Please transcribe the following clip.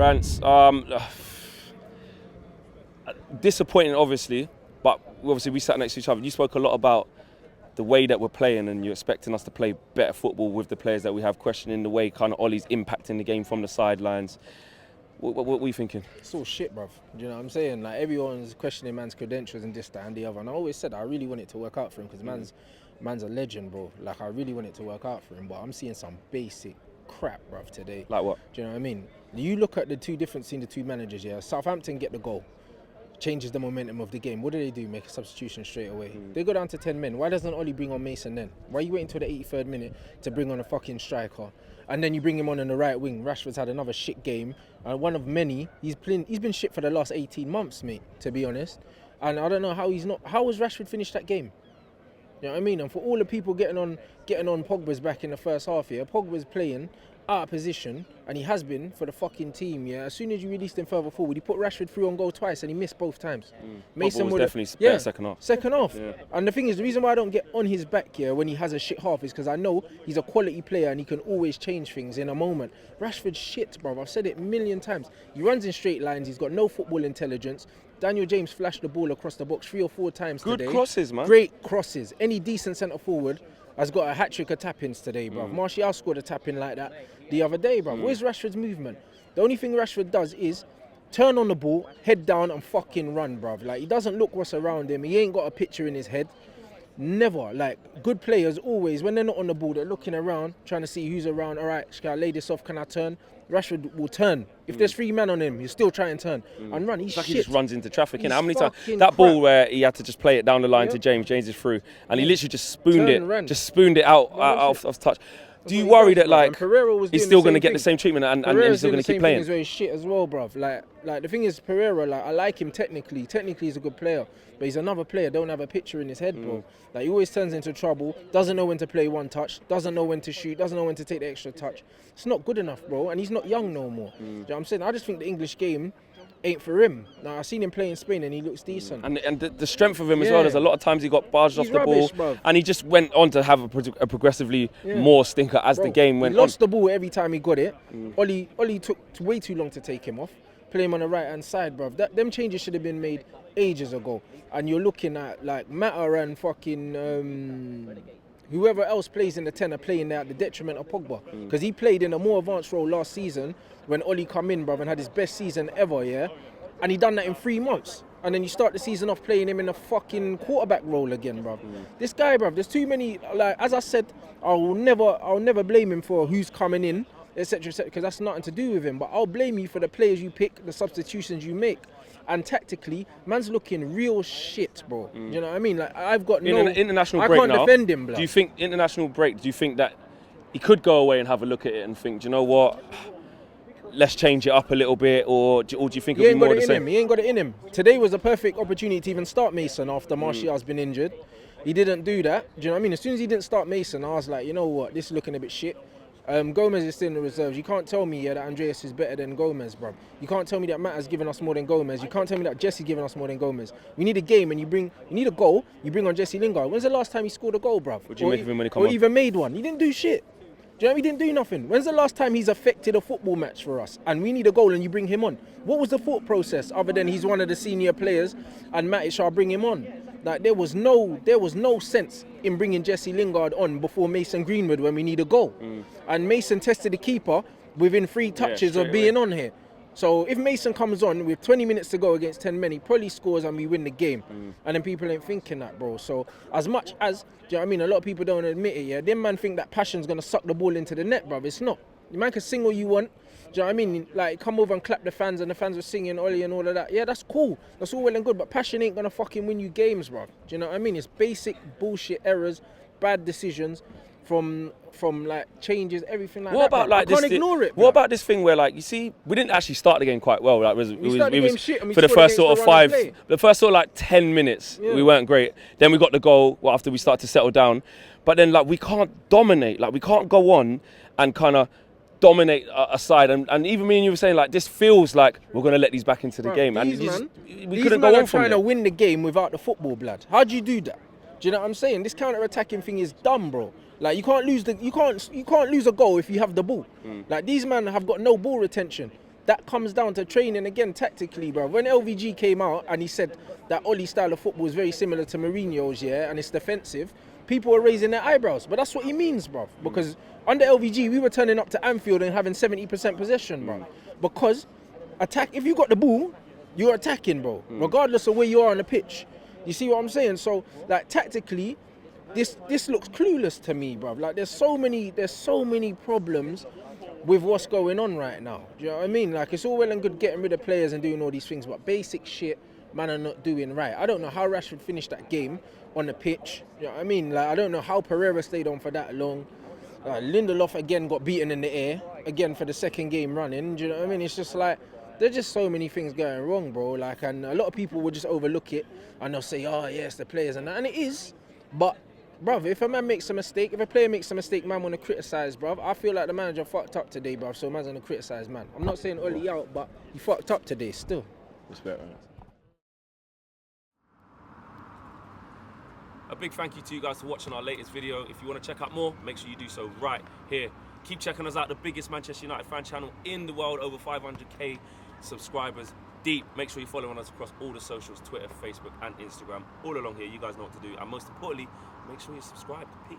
Rants. Disappointing, obviously, but obviously we sat next to each other. You spoke a lot about the way that we're playing, and you're expecting us to play better football with the players that we have, questioning the way kind of Ollie's impacting the game from the sidelines. What were you thinking? It's all shit, bruv. Do you know what I'm saying? Like, everyone's questioning man's credentials and this, that, and the other. And I always said I really want it to work out for him because man's a legend, bro. Like, I really want it to work out for him, but I'm seeing some basic crap, bruv, today. Like what? Do you know what I mean? You look at the two difference between the two managers, yeah. Southampton get the goal, changes the momentum of the game. What do? Make a substitution straight away. They go down to 10 men. Why doesn't Ollie bring on Mason then? Why are you waiting until the 83rd minute to bring on a fucking striker? And then you bring him on the right wing. Rashford's had another shit game. One of many. He's been shit for the last 18 months, mate, to be honest. And I don't know how he's not. How has Rashford finished that game? You know what I mean? And for all the people getting on Pogba's back in the first half here, Pogba's playing out of position, and he has been for the fucking team, yeah. As soon as you released him further forward, he put Rashford through on goal twice and he missed both times. Mason was definitely better second half. Second half. Yeah. And the thing is, the reason why I don't get on his back here when he has a shit half is because I know he's a quality player and he can always change things in a moment. Rashford's shit, bro. I've said it a million times. He runs in straight lines. He's got no football intelligence. Daniel James flashed the ball across the box 3 or 4 times today. Good crosses, man. Great crosses. Any decent centre forward has got a hat-trick of tap-ins today, bro. Martial scored a tap-in like that the other day, bro. Where's Rashford's movement? The only thing Rashford does is turn on the ball, head down and fucking run, bro. Like, he doesn't look what's around him. He ain't got a picture in his head. Never. Like, good players always, when they're not on the ball, they're looking around, trying to see who's around. All right, can I lay this off? Can I turn? Rashford will turn. If there's 3 men on him, he'll still try and turn and run. He's like shit. he just runs into traffic. How many times fucking that ball crap. where he had to just play it down the line to James is through, and he literally just spooned it out of touch. Do you worry that like he's still going to get the same treatment and he's still going to keep playing? He's very shit as well, bruv. Like the thing is, Pereira, like, I like him technically. Technically, he's a good player, but he's another player. Don't have a picture in his head, bro. Like, he always turns into trouble. Doesn't know when to play one touch. Doesn't know when to shoot. Doesn't know when to take the extra touch. It's not good enough, bro. And he's not young no more. You know what I'm saying? I just think the English game ain't for him. Now, I've seen him play in Spain and he looks decent. And the strength of him as well. There's a lot of times he got barged off the ball, bruv. and he just went on to have a progressively more stinker as the game went on. He lost the ball every time he got it. Ollie took way too long to take him off. Play him on the right hand side, bruv. Them changes should have been made ages ago. And you're looking at like Mata and fucking whoever else plays in the 10 are playing there at the detriment of Pogba. Because he played in a more advanced role last season when Ollie come in, bruv, and had his best season ever, yeah? And he done that in 3 months. And then you start the season off playing him in a fucking quarterback role again, bruv. This guy, bruv, there's too many, like, as I said, I'll never blame him for who's coming in, etc., because that's nothing to do with him. But I'll blame you for the players you pick, the substitutions you make. And tactically, man's looking real shit, bro. You know what I mean? Like, I've got international I break can't now, defend him, blood. Do you think international break? Do you think that he could go away and have a look at it and think, do you know what? Let's change it up a little bit, or do you think it'll be more the same? He ain't got it in him. Today was a perfect opportunity to even start Mason after Martial's been injured. He didn't do that. Do you know what I mean? As soon as he didn't start Mason, I was like, you know what? This is looking a bit shit. Gomez is still in the reserves. You can't tell me that Andreas is better than Gomez, bro. You can't tell me that Matt has given us more than Gomez. You can't tell me that Jesse's given us more than Gomez. We need a game, and you need a goal. You bring on Jesse Lingard. When's the last time he scored a goal, bro? What do you make of him when he come on? Or even made one? He didn't do shit. Do you know, he didn't do nothing. When's the last time he's affected a football match for us and we need a goal and you bring him on? What was the thought process other than he's one of the senior players and Matic shall bring him on? Like, there was no sense in bringing Jesse Lingard on before Mason Greenwood when we need a goal. And Mason tested the keeper within 3 touches of being on here. So if Mason comes on with 20 minutes to go against 10 men, he probably scores and we win the game. And then people ain't thinking that, bro. So as much as, do you know what I mean, a lot of people don't admit it, yeah? Them man think that passion's going to suck the ball into the net, bro. It's not. The man can sing all you want. Do you know what I mean? Like, come over and clap the fans and the fans were singing Ollie and all of that. Yeah, that's cool. That's all well and good. But passion ain't going to fucking win you games, bro. Do you know what I mean? It's basic bullshit errors, bad decisions from like changes, everything like what that. About like I can't ignore it. What about this thing where, like, you see, we didn't actually start the game quite well. Like, we shit and we for the first sort of the first sort of like 10 minutes, we weren't great. Then we got the goal after we started to settle down. But then, like, we can't dominate. Like, we can't go on and kind of dominate a side. And even me and you were saying, like, this feels like we're going to let these back into the game. And we couldn't go on from trying to win the game without the football, blood. How do you do that? Do you know what I'm saying? This counter-attacking thing is dumb, bro. Like, you can't lose a goal if you have the ball. Like, these men have got no ball retention. that comes down to training again tactically, bro. When LVG came out and he said that Ollie's style of football is very similar to Mourinho's, yeah, and it's defensive, people were raising their eyebrows. But that's what he means, bro. Because under LVG, we were turning up to Anfield and having 70% possession, bro. Because if you got the ball, you're attacking, bro, regardless of where you are on the pitch. You see what I'm saying? So, like, tactically, this looks clueless to me, bro. Like, there's so many problems with what's going on right now. Do you know what I mean? Like, it's all well and good getting rid of players and doing all these things, but basic shit, man, are not doing right. I don't know how Rashford finished that game on the pitch. You know what I mean? Like, I don't know how Pereira stayed on for that long. Lindelof again got beaten in the air again for the second game running. Do you know what I mean? It's just like, there's just so many things going wrong, bro. Like, and a lot of people will just overlook it and they'll say, oh, yes, the players and that. And it is. But, bruv, if a man makes a mistake, if a player makes a mistake, man want to criticise, bruv. I feel like the manager fucked up today, bruv, so man's going to criticise, man. I'm not saying Ollie out, but he fucked up today still. Respect, man. A big thank you to you guys for watching our latest video. If you want to check out more, make sure you do so right here. Keep checking us out, the biggest Manchester United fan channel in the world, over 500k subscribers deep. Make sure you're following us across all the socials, Twitter, Facebook and Instagram. All along here, you guys know what to do. And most importantly, make sure you're subscribed. Peace.